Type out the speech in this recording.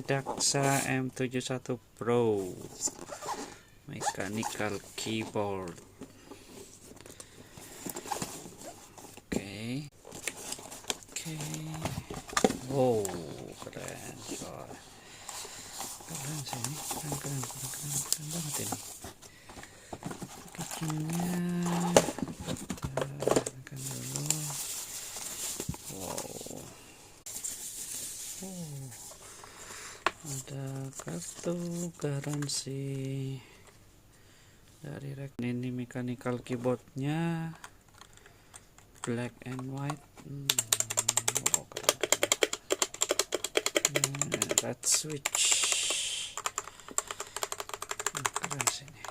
Daxa M71 Pro mechanical keyboard. Oke. Wow, keren coy. Keren sih ini, keren banget ini. Packagingnya kita tekan dulu. Wow. Ada kartu garansi dari ini mechanical keyboardnya black and white. Oh, keren. Red switch. Keren sih ini.